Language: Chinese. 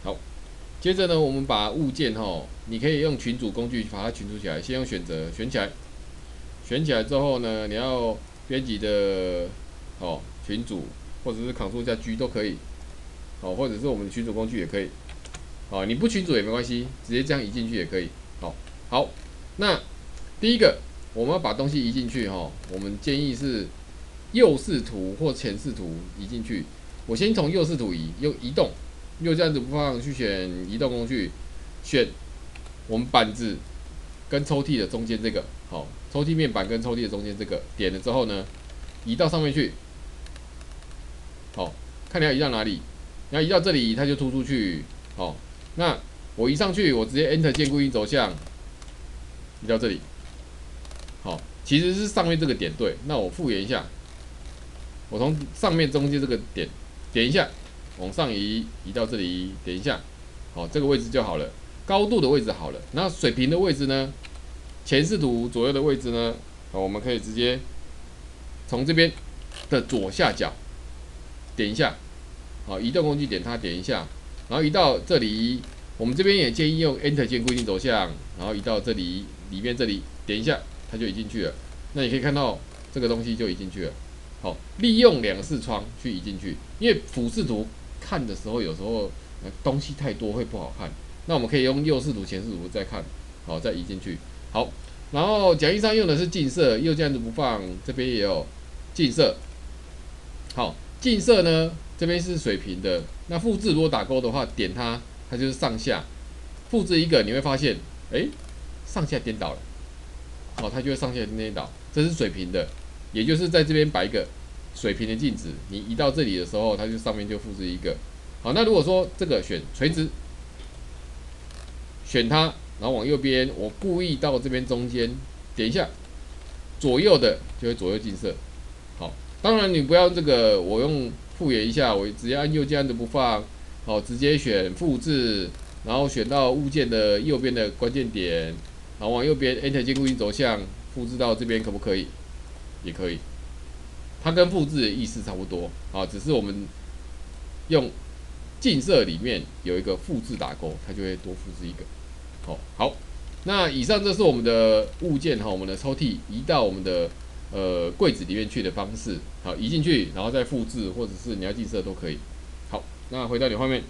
好，接着呢，我们把物件你可以用群组工具把它群组起来，先用选择选起来，选起来之后呢，你要编辑的群组或者是 Ctrl 加 G 都可以，或者是我们的群组工具也可以，你不群组也没关系，直接这样移进去也可以，好，那第一个我们要把东西移进去我们建议是右视图或前视图移进去。我先从右视图用移动，右键子不放去选移动工具，选我们板子跟抽屉的中间这个，抽屉面板跟抽屉的中间这个，点了之后呢，移到上面去，看你要移到哪里，你要移到这里，它就突出去，那我移上去，我直接 Enter 键固定轴向，移到这里，其实是上面这个点对，那我复原一下，我从上面中间这个点点一下，往上移到这里，点一下，这个位置就好了，高度的位置好了，那水平的位置呢？前视图左右的位置呢？我们可以直接从这边的左下角点一下，移动工具点它点一下，然后移到这里，我们这边也建议用 Enter 键固定轴向，然后移到这里里面这里点一下，它就移进去了。那你可以看到这个东西就移进去了。利用两视窗去移进去，因为俯视图看的时候有时候东西太多会不好看，那我们可以用右视图、前视图再看，再移进去。好，然后讲义上用的是近色，右键子不放，这边也有近色。好，近色呢这边是水平的，那复制如果打勾的话，点它，它就是上下。复制一个你会发现，上下颠倒了，它就会上下颠倒，这是水平的，也就是在这边摆一个水平的镜子，你移到这里的时候，它就上面就复制一个。好，那如果说这个选垂直，选它，然后往右边，我故意到这边中间点一下，左右的就会左右近色。好，当然你不要这个，我用复原一下，我直接按右键按着不放，直接选复制，然后选到物件的右边的关键点，然后往右边 Enter 键固定轴向，复制到这边可不可以？也可以，它跟复制的意思差不多，只是我们用近色里面有一个复制打勾，它就会多复制一个。好，那以上这是我们的物件我们的抽屉移到我们的柜子里面去的方式。好，移进去，然后再复制，或者是你要近色都可以。好，那回到你画面。